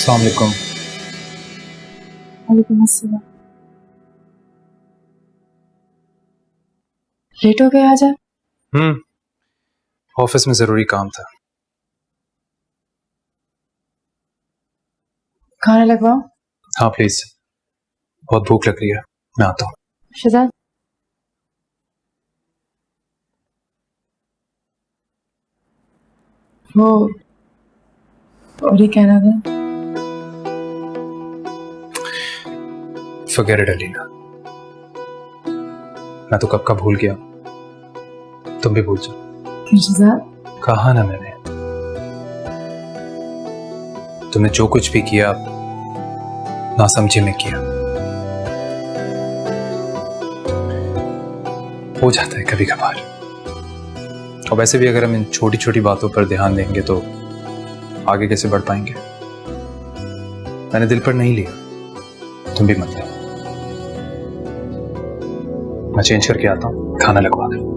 अस्सलाम वालेकुम। वालेकुम अस्सलाम। लेट हो गए आज आप? ऑफिस में जरूरी काम था। खाना लगवाओ। हाँ प्लीज, बहुत भूख लग रही है, मैं आता हूँ। शहजाद, वो और ये कहना था। फॉरगेट इट अलीना, मैं तो कब का भूल गया, तुम भी भूल जाओ। शहजाद, कहा ना मैंने, तुमने जो कुछ भी किया ना समझे में किया। हो जाता है कभी कभार, और वैसे भी अगर हम इन छोटी छोटी बातों पर ध्यान देंगे तो आगे कैसे बढ़ पाएंगे। मैंने दिल पर नहीं लिया, तुम भी मत लो। मैं चेंज करके आता हूँ, खाना लगवा दे।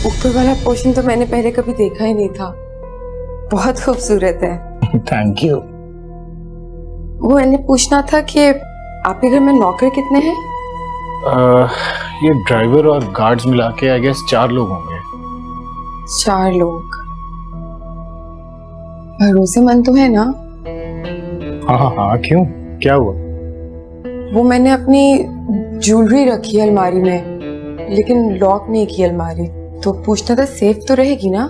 ऊपर वाला पोर्शन तो मैंने पहले कभी देखा ही नहीं था, बहुत खूबसूरत है। Thank you. वो मैंने पूछना था कि आपके घर में नौकर कितने हैं? ये ड्राइवर और गार्ड्स मिला के आई गेस 4 लोग होंगे। 4 लोग। भरोसेमंद तो है ना? हाँ हाँ, क्यों, क्या हुआ? वो मैंने अपनी ज्वेलरी रखी है अलमारी में, लेकिन लॉक नहीं की अलमारी, तो पूछना था सेफ तो रहेगी ना?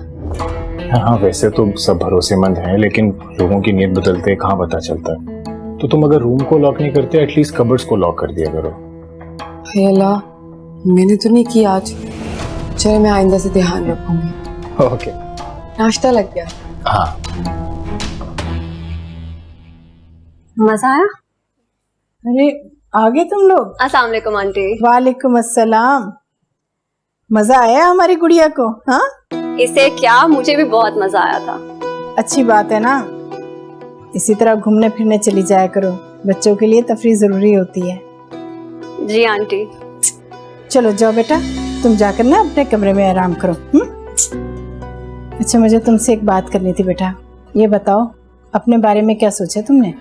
हाँ, वैसे तो सब भरोसेमंद हैं, लेकिन लोगों की नीयत बदलते हैं, कहाँ पता चलता है। तो तुम अगर रूम को लॉक नहीं करते, एटलीस्ट कबर्ड्स को लॉक कर दिया करो। हे अल्लाह, मैंने तो नहीं किया आज। चलो मैं आइंदा से ध्यान रखूंगी। ओके। नाश्ता लग गया? हाँ। मजा आया? अरे आ गए तुम लोग। अस्सलाम वालेकुम आंटी। वालेकुम अस्सलाम। मजा आया हमारी गुड़िया को? हाँ, इसे क्या, मुझे भी बहुत मजा आया था। अच्छी बात है ना। इसी तरह घूमने फिरने चली जाया करो, बच्चों के लिए तफरीह जरूरी होती है। जी आंटी। चलो जाओ बेटा, तुम जाकर ना अपने कमरे में आराम करो। अच्छा, मुझे तुमसे एक बात करनी थी बेटा। ये बताओ, अपने बारे में क्या सोचा तुमने?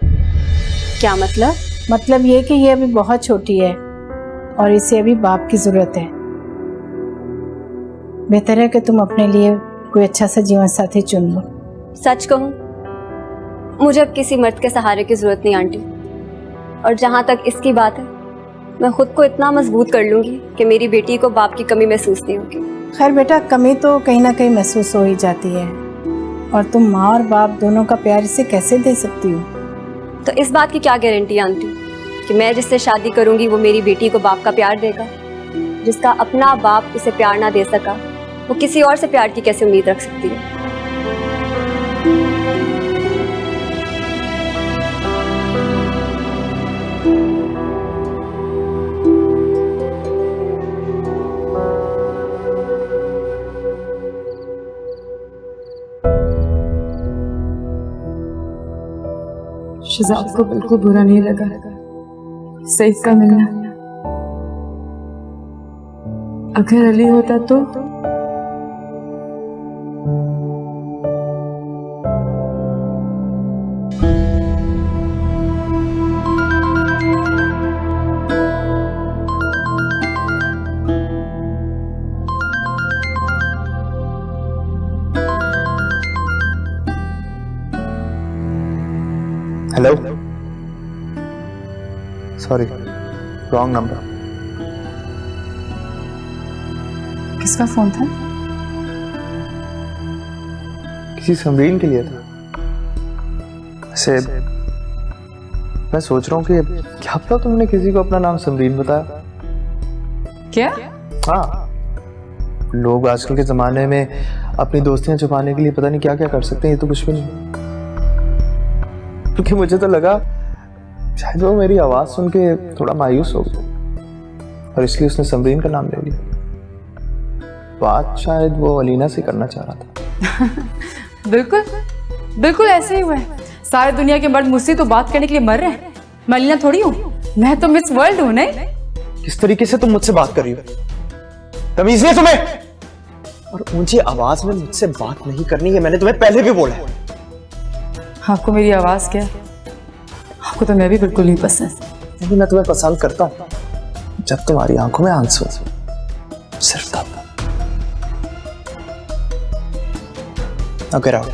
क्या मतलब? मतलब ये कि ये अभी बहुत छोटी है और इसे अभी बाप की जरूरत है। बेहतर है कि तुम अपने लिए कोई अच्छा सा जीवन साथी चुन लो। सच कहूँ, मुझे अब किसी मर्द के सहारे की जरूरत नहीं आंटी। और जहाँ तक इसकी बात है, मैं खुद को इतना मजबूत कर लूंगी कि मेरी बेटी को बाप की कमी महसूस नहीं होगी। खैर बेटा, कमी तो कहीं ना कहीं महसूस हो ही जाती है, और तुम माँ और बाप दोनों का प्यार इसे कैसे दे सकती हो? तो इस बात की क्या गारंटी आंटी कि मैं जिससे शादी करूंगी वो मेरी बेटी को बाप का प्यार देगा? जिसका अपना बाप उसे प्यार ना दे सका, वो किसी और से प्यार की कैसे उम्मीद रख सकती है? शहजाद को बिल्कुल बुरा नहीं लगा सईद का मिलना। अगर अली होता तो हेलो, सॉरी, रॉन्ग नंबर। किसका फोन था? किसी समरीन के लिए था। वैसे मैं सोच रहा हूँ कि क्या पता तुमने किसी को अपना नाम समरीन बताया। क्या? हाँ, लोग आजकल के जमाने में अपनी दोस्तियां छुपाने के लिए पता नहीं क्या क्या कर सकते हैं। ये तो कुछ भी नहीं। क्योंकि मुझे तो लगा शायद वो मेरी आवाज सुन के थोड़ा मायूस हो गया और इसलिए उसने समरीन का नाम ले लिया। बात शायद वो अलीना से करना चाह रहा था। बिल्कुल बिल्कुल ऐसे ही हुआ है। सारी दुनिया के मर्द मुझसे तो बात करने के लिए मर रहे हैं। मैं अलीना थोड़ी हूँ, मैं तो मिस वर्ल्ड हूँ। नहीं, किस तरीके से तुम मुझसे बात कर रही हो? तमीज नहीं तुम्हें? और ऊंची आवाज में मुझसे बात नहीं करनी है, मैंने तुम्हें पहले भी बोला है। आपको मेरी आवाज क्या? आपको तो मैं भी बिल्कुल नहीं पसंद। नहीं, मैं तुम्हें पसंद करता हूँ जब तुम्हारी आंखों में आंसू, सिर्फ तब। Now get out.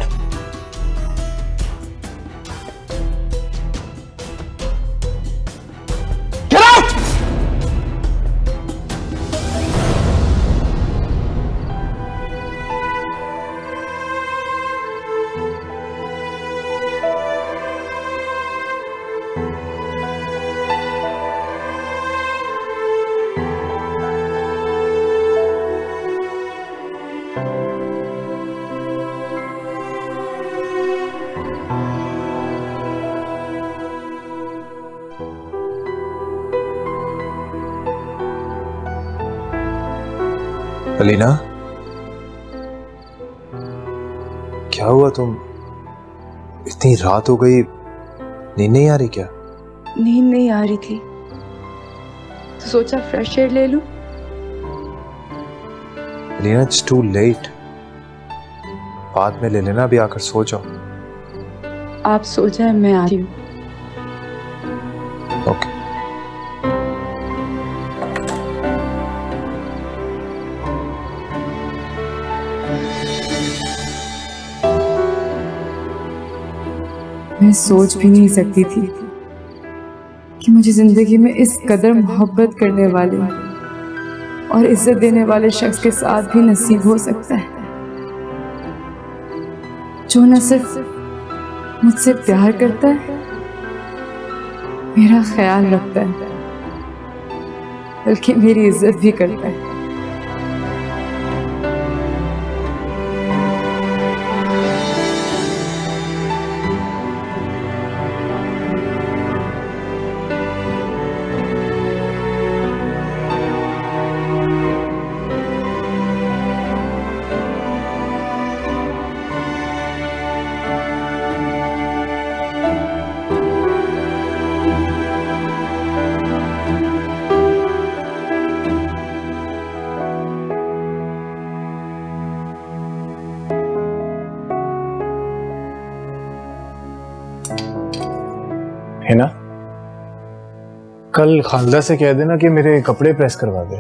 Get out! Alina, क्या हुआ? तुम इतनी रात हो गई, नींद नहीं आ रही क्या? नींद नहीं आ रही थी तो सोचा फ्रेश एयर ले लूं। Alina, it's too late. बाद में ले लेना, अभी आकर सो जाओ। आप सो जाए, मैं आ रही हूँ। ओके। मैं सोच भी नहीं सकती थी कि मुझे जिंदगी में इस कदर मोहब्बत करने वाले और इज्जत देने वाले शख्स के साथ भी नसीब हो सकता है, जो न सिर्फ मुझसे प्यार करता है, मेरा ख्याल रखता है, बल्कि मेरी इज्जत भी करता है। है ना? कल खालदा से कह देना कि मेरे कपड़े प्रेस करवा दे।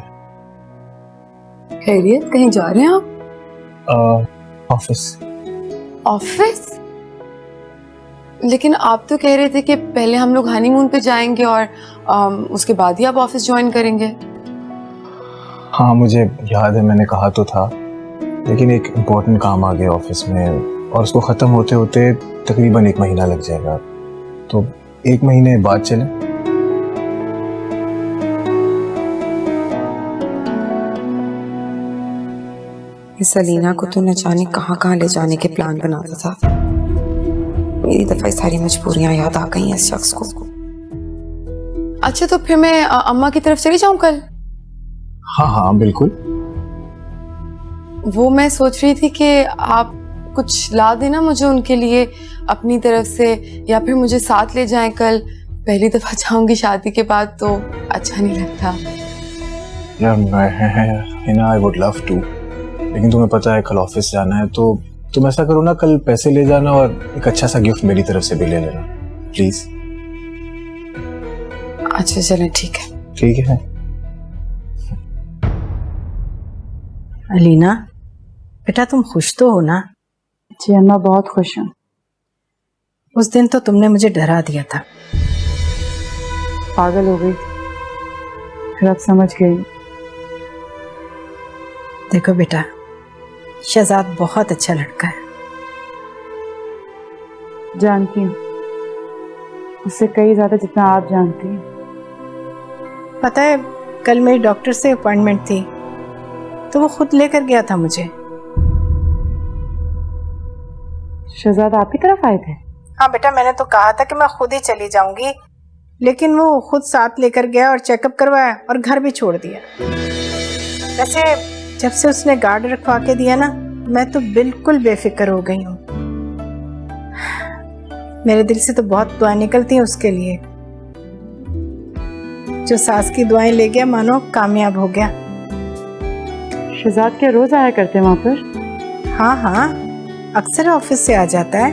खैरियत, कहीं जा रहे हैं आप? ऑफिस। ऑफिस? लेकिन आप तो कह रहे थे कि पहले हम लोग हनीमून पे जाएंगे और उसके बाद ही आप ऑफिस ज्वाइन करेंगे। हाँ मुझे याद है, मैंने कहा तो था, लेकिन एक इम्पोर्टेंट काम आ गया ऑफिस में और उसको ख़त्म होते होते तकरीबन 1 महीना लग जाएगा, तो 1 महीने बाद चलें। इस अलीना को तो न जाने कहाँ ले जाने के प्लान बनाता था। मेरी दफा सारी मजबूरियां याद आ गई हैं इस शख्स को। अच्छा, तो फिर मैं अम्मा की तरफ चली जाऊं कल? हाँ हाँ बिल्कुल। वो मैं सोच रही थी कि आप कुछ ला देना मुझे उनके लिए अपनी तरफ से, या फिर मुझे साथ ले जाएं कल। पहली दफा जाऊंगी शादी के बाद तो अच्छा नहीं लगता। यार आई वुड लव टू, लेकिन तुम्हें पता है कल ऑफिस जाना है, तो तुम ऐसा करो ना, कल पैसे ले जाना और एक अच्छा सा गिफ्ट मेरी तरफ से भी ले लेना प्लीज। अच्छा चलें, ठीक है। ठीक है। अलीना बेटा, तुम खुश तो हो ना? जी अम्मा, बहुत खुश हूँ। उस दिन तो तुमने मुझे डरा दिया था। पागल हो गई, फिर अब समझ गई। देखो बेटा, शहजाद बहुत अच्छा लड़का है। जानती हूँ, उससे कई ज्यादा जितना आप जानती हैं। पता है, कल मेरी डॉक्टर से अपॉइंटमेंट थी तो वो खुद लेकर गया था मुझे। शहजाद आप ही तरफ आए थे? हाँ बेटा, मैंने तो कहा था कि मैं खुद ही चली जाऊंगी, लेकिन वो खुद साथ लेकर गया और चेकअप करवाया और घर भी छोड़ दिया। वैसे जब से उसने गार्ड रखवा के दिया ना, मैं तो बिल्कुल बेफिक्र हो गई हूँ। मेरे दिल से तो बहुत दुआएं निकलती हैं उसके लिए। जो सास की दुआएं ले गया, मानो कामयाब हो गया। शहजाद क्या रोज आया करते हैं वहाँ पर? हाँ हाँ, अक्सर ऑफिस से आ जाता है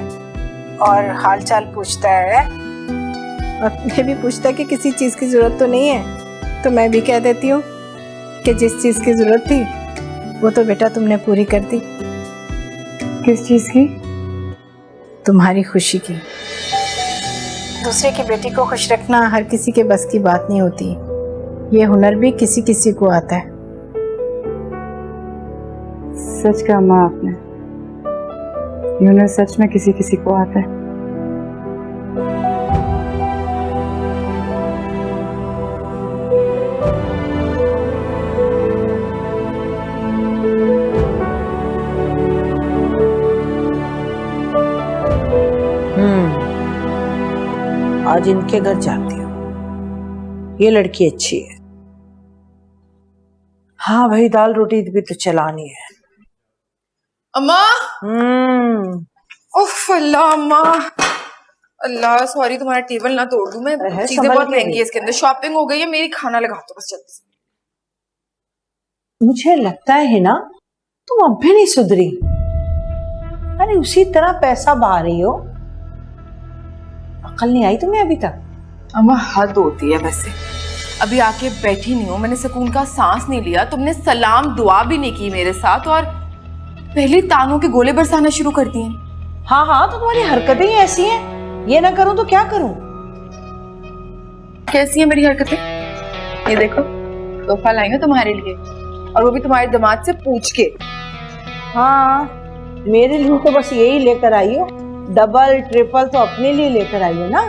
और हाल चाल पूछता है, और ये भी पूछता है कि किसी चीज़ की ज़रूरत तो नहीं है। तो मैं भी कह देती हूँ कि जिस चीज़ की ज़रूरत थी वो तो बेटा तुमने पूरी कर दी। किस चीज़ की? तुम्हारी खुशी की। दूसरे की बेटी को खुश रखना हर किसी के बस की बात नहीं होती। ये हुनर भी किसी किसी को आता है। सच कहा अम्मा आपने, ये हुनर सच में किसी किसी को आता है। आज इनके घर जाती हूँ। ये लड़की अच्छी है। हाँ भाई, दाल रोटी भी तो चलानी है। अम्मा। उफ अल्लाह अम्मा, अल्लाह सॉरी, तुम्हारा टेबल ना तोड़ दूं मैं। चीजें बहुत महंगी है इसके अंदर, शॉपिंग हो गई है मेरी। खाना लगा दो बस जल्दी से। मुझे लगता है ना तुम अब भी नहीं सुधरी। अरे उसी तरह पैसा बहा रही हो। अकल नहीं आई तुम्हें अभी तक? अम्मा हद होती है वैसे। अभी आके बैठी नहीं हूँ, मैंने सुकून का सांस नहीं लिया। तुमने सलाम दुआ भी नहीं की मेरे साथ और पहले तानों के गोले बरसाना शुरू कर दिए। हाँ हाँ, तो तुम्हारी हरकतें ही ऐसी हैं। ये ना करूं तो क्या करूं? कैसी है मेरी हरकतें? ये देखो, तोहफा लाई हूं तुम्हारे लिए, और वो भी तुम्हारे दामाद से पूछ के। हाँ, मेरे लिए तो बस यही लेकर आई हो। डबल ट्रिपल तो अपने लिए लेकर आई हो ना।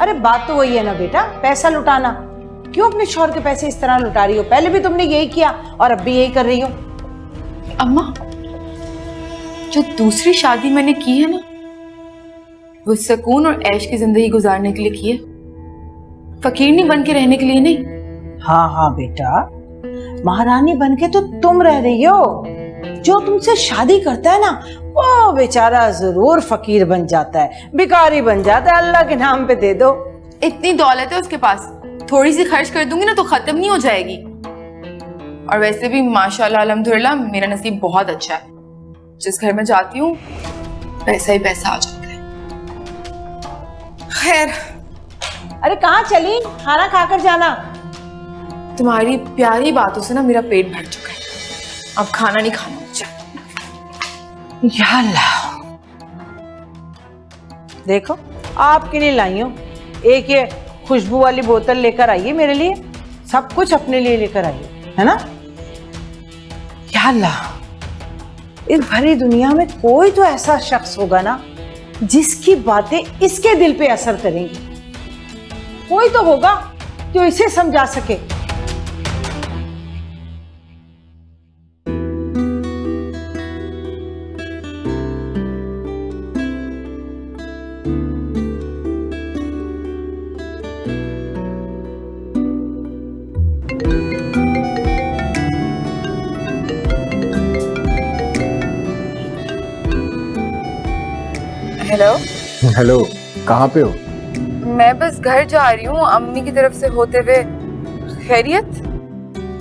अरे बात तो वही है ना बेटा, पैसा लुटाना। क्यों अपने शौहर के पैसे इस तरह लुटा रही हो? पहले भी तुमने यही किया और अब भी यही कर रही हो। अम्मा, जो दूसरी शादी मैंने की है ना, वो सुकून और ऐश की जिंदगी गुजारने के लिए की है, फकीर नहीं बन के रहने के लिए नहीं। हाँ हाँ बेटा, महारानी बन के तो तुम रह रही हो। जो तुमसे शादी करता है ना, वो बेचारा जरूर फकीर बन जाता है, भिखारी बन जाता है। अल्लाह के नाम पे दे दो। इतनी दौलत है उसके पास, थोड़ी सी खर्च कर दूंगी ना तो खत्म नहीं हो जाएगी। और वैसे भी माशाल्लाह अल्हम्दुलिल्लाह मेरा नसीब बहुत अच्छा है। जिस घर में जाती हूँ पैसा ही पैसा आ जाता है। खैर, अरे कहाँ चली? खाना खाकर जाना। तुम्हारी प्यारी बातों से ना मेरा पेट भर चुका है, अब खाना नहीं खाना मुझे। या अल्लाह, देखो आपके लिए लाई हूँ एक ये खुशबू वाली बोतल लेकर आइए मेरे लिए, सब कुछ अपने लिए लेकर आइए, है ना? या अल्लाह, इस भरी दुनिया में कोई तो ऐसा शख्स होगा ना जिसकी बातें इसके दिल पे असर करेंगी। कोई तो होगा जो इसे समझा सके। हेलो। हेलो, कहाँ पे हो? मैं बस घर जा रही हूँ अम्मी की तरफ से होते हुए। खैरियत?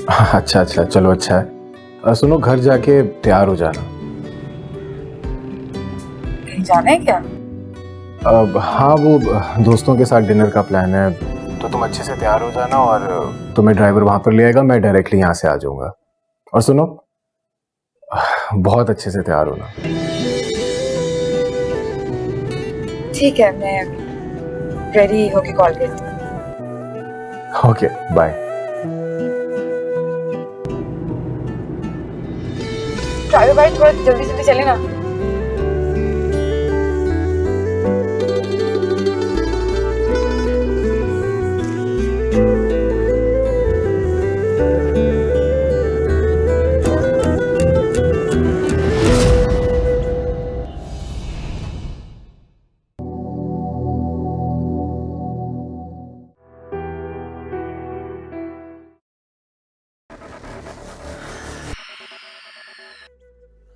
अच्छा अच्छा, चलो अच्छा है। सुनो, घर जाके तैयार हो जाना। कहीं जाना है क्या? हाँ, वो दोस्तों के साथ डिनर का प्लान है, तो तुम अच्छे से तैयार हो जाना और तुम्हें ड्राइवर वहां पर ले आएगा, मैं डायरेक्टली यहाँ से आ जाऊंगा। और सुनो, बहुत अच्छे से तैयार होना। ठीक है, मैं रेडी होके कॉल करती हूँ। Okay, bye. ड्राइवर भाई थोड़ा जल्दी जल्दी चले ना।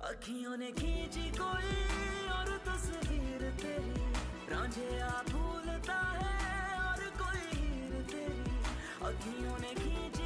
अखियों ने खींची कोई और तस्वीर तेरी, रांझिया भूलता है और कोई हीर तेरी। अखियों ने खींची